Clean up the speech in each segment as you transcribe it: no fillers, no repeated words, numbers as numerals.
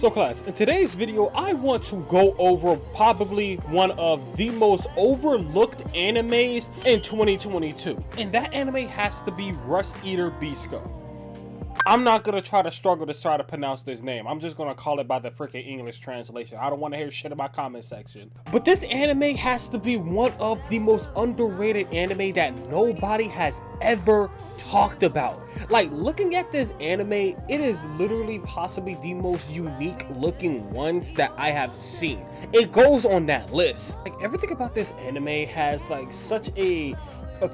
So class, in today's video, I want to go over probably one of the most overlooked animes in 2022. And that anime has to be Rust Eater Bisco. I'm not gonna try to pronounce this name. I'm just gonna call it by the freaking English translation. I don't want to hear shit in my comment section. But this anime has to be one of the most underrated anime that nobody has ever talked about. Like, looking at this anime, it is literally possibly the most unique looking ones that I have seen. It goes on that list. Like, everything about this anime has like such a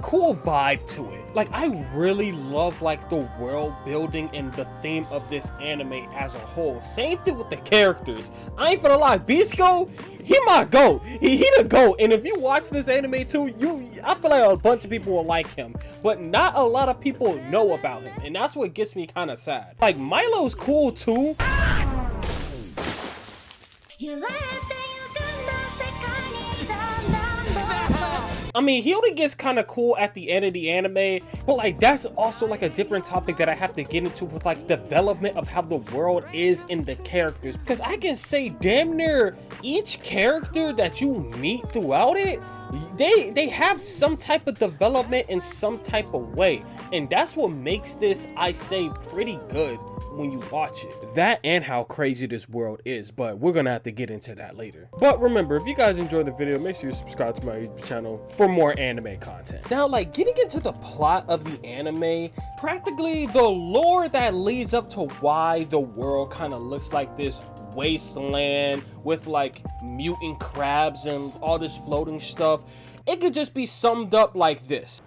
cool vibe to it. Like, I really love like the world building and the theme of this anime as a whole. Same thing with the characters. I ain't gonna lie, Bisco, he my goat. He the goat. And if you watch this anime too, I feel like a bunch of people will like him, but not a lot of people know about him, and that's what gets me kind of sad. Like, Milo's cool too. I mean, he only gets kind of cool at the end of the anime, but like that's also like a different topic that I have to get into with like development of how the world is in the characters. Because I can say damn near each character that you meet throughout it, they have some type of development in some type of way. And that's what makes this, I say, pretty good when you watch it. That and how crazy this world is, but we're gonna have to get into that later. But remember, if you guys enjoyed the video, make sure you subscribe to my YouTube channel for more anime content. Now, like, getting into the plot of the anime, practically the lore that leads up to why the world kind of looks like this wasteland with like mutant crabs and all this floating stuff, it could just be summed up like this.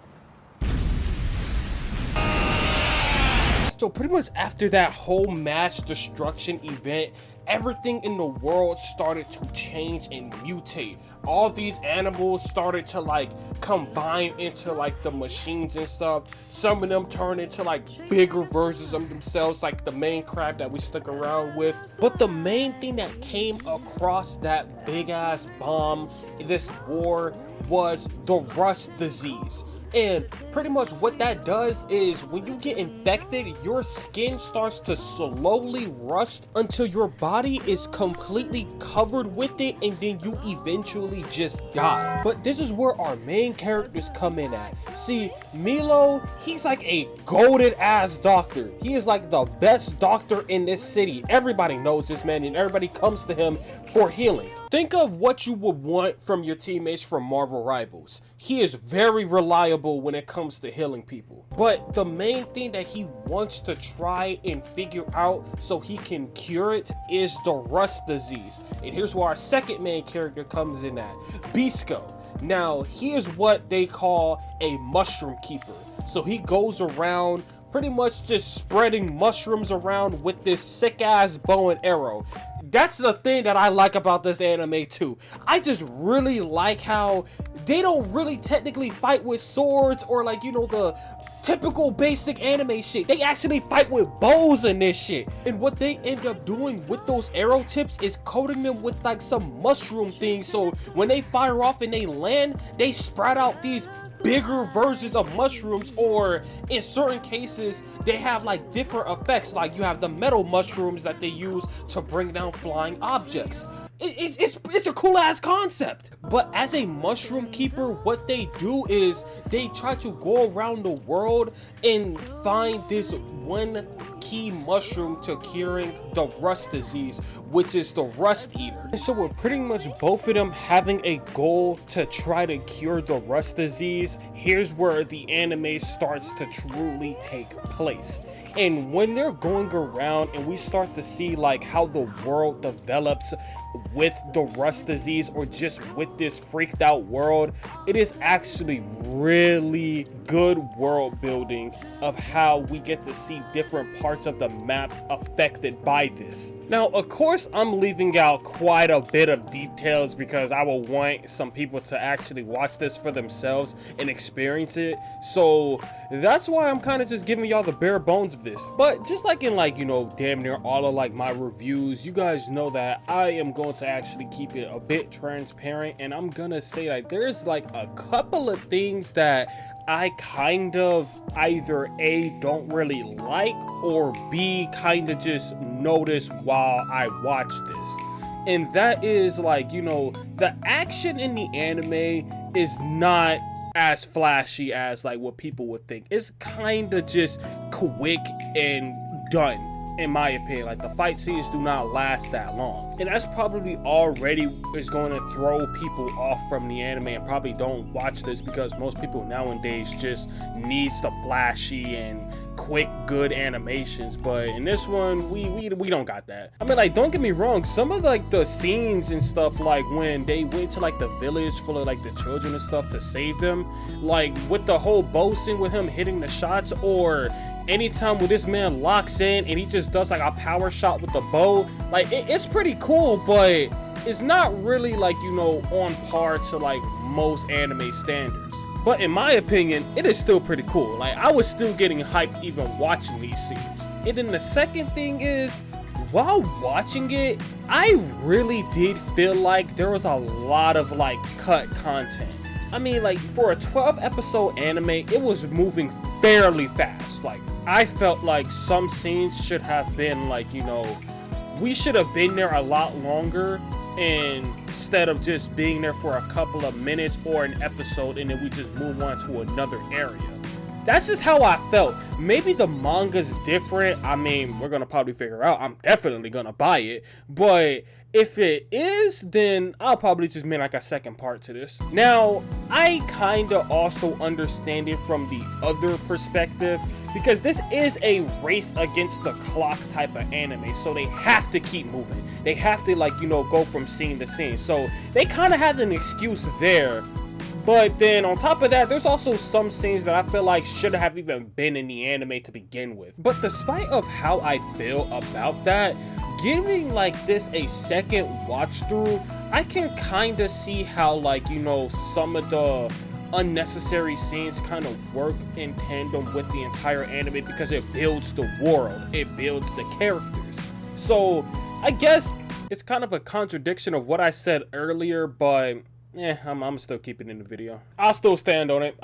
So pretty much after that whole mass destruction event, everything in the world started to change and mutate. All these animals started to like combine into like the machines and stuff. Some of them turned into like bigger versions of themselves, like the main crab that we stuck around with. But the main thing that came across that big ass bomb in this war was the rust disease. And pretty much what that does is when you get infected, your skin starts to slowly rust until your body is completely covered with it, and then you eventually just die. But this is where our main characters come in at. See, Milo, he's like a goated ass doctor. He is like the best doctor in this city. Everybody knows this man and everybody comes to him for healing. Think of what you would want from your teammates from Marvel Rivals. He is very reliable when it comes to healing people. But the main thing that he wants to try and figure out so he can cure it is the rust disease. And here's where our second main character comes in at, Bisco. Now, he is what they call a mushroom keeper. So he goes around pretty much just spreading mushrooms around with this sick ass bow and arrow. That's the thing that I like about this anime too. I just really like how they don't really technically fight with swords or like, you know, the typical basic anime shit. They actually fight with bows and this shit. And what they end up doing with those arrow tips is coating them with like some mushroom thing, so when they fire off and they land, they sprout out these bigger versions of mushrooms, or in certain cases they have like different effects. Like you have the metal mushrooms that they use to bring down flying objects. It's a cool ass concept. But as a mushroom keeper, what they do is they try to go around the world and find this one key mushroom to curing the rust disease, which is the Rust Eater. And so with pretty much both of them having a goal to try to cure the rust disease, here's where the anime starts to truly take place. And when they're going around and we start to see like how the world develops with the rust disease, or just with this freaked out world, it is actually really good world building of how we get to see different parts of the map affected by this. Now, of course, I'm leaving out quite a bit of details because I will want some people to actually watch this for themselves and experience it. So that's why I'm kind of just giving y'all the bare bones of this. But just like in like, you know, damn near all of like my reviews, you guys know that I am going to actually keep it a bit transparent, and I'm gonna say like there's like a couple of things that I kind of either A, don't really like, or B, kind of just notice while I watch this. And that is like, you know, the action in the anime is not as flashy as like what people would think. It's kind of just quick and done, in my opinion. Like the fight scenes do not last that long, and that's probably already is going to throw people off from the anime and probably don't watch this, because most people nowadays just needs the flashy and quick good animations. But in this one, we don't got that. I mean, like, don't get me wrong, some of like the scenes and stuff, like when they went to like the village full of like the children and stuff to save them, like with the whole bow scene with him hitting the shots, or anytime when this man locks in and he just does like a power shot with the bow, like it's pretty cool, but it's not really like, you know, on par to like most anime standards. But in my opinion, it is still pretty cool. Like, I was still getting hyped even watching these scenes. And then the second thing is, while watching it, I really did feel like there was a lot of like cut content. I mean, like, for a 12 episode anime, it was moving fairly fast. Like, I felt like some scenes should have been like, you know, we should have been there a lot longer, and instead of just being there for a couple of minutes or an episode and then we just move on to another area. That's just how I felt. Maybe the manga's different. I mean, we're gonna probably figure out. I'm definitely gonna buy it, but if it is, then I'll probably just make like a second part to this. Now, I kind of also understand it from the other perspective, because this is a race against the clock type of anime, so they have to keep moving. They have to, like, you know, go from scene to scene. So they kind of have an excuse there. But then on top of that, there's also some scenes that I feel like should have even been in the anime to begin with. But despite of how I feel about that, giving like this a second watch through, I can kind of see how, like, you know, some of the unnecessary scenes kind of work in tandem with the entire anime, because it builds the world, it builds the characters. So I guess it's kind of a contradiction of what I said earlier, but yeah, I'm still keeping it in the video. I'll still stand on it.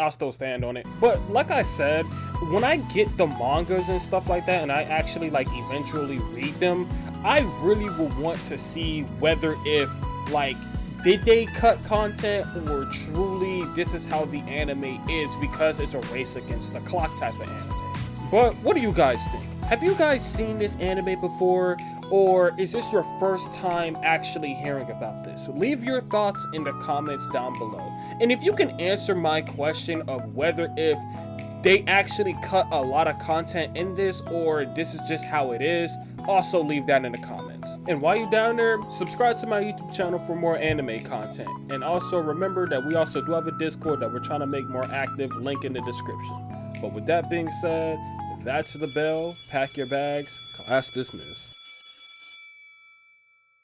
But like I said, when I get the mangas and stuff like that, and I actually like eventually read them, I really will want to see whether if like, did they cut content, or truly this is how the anime is because it's a race against the clock type of anime. But what do you guys think? Have you guys seen this anime before? Or is this your first time actually hearing about this? Leave your thoughts in the comments down below. And if you can answer my question of whether if they actually cut a lot of content in this, or this is just how it is, also leave that in the comments. And while you're down there, subscribe to my YouTube channel for more anime content. And also remember that we also do have a Discord that we're trying to make more active, link in the description. But with that being said, that's the bell, pack your bags, class dismissed.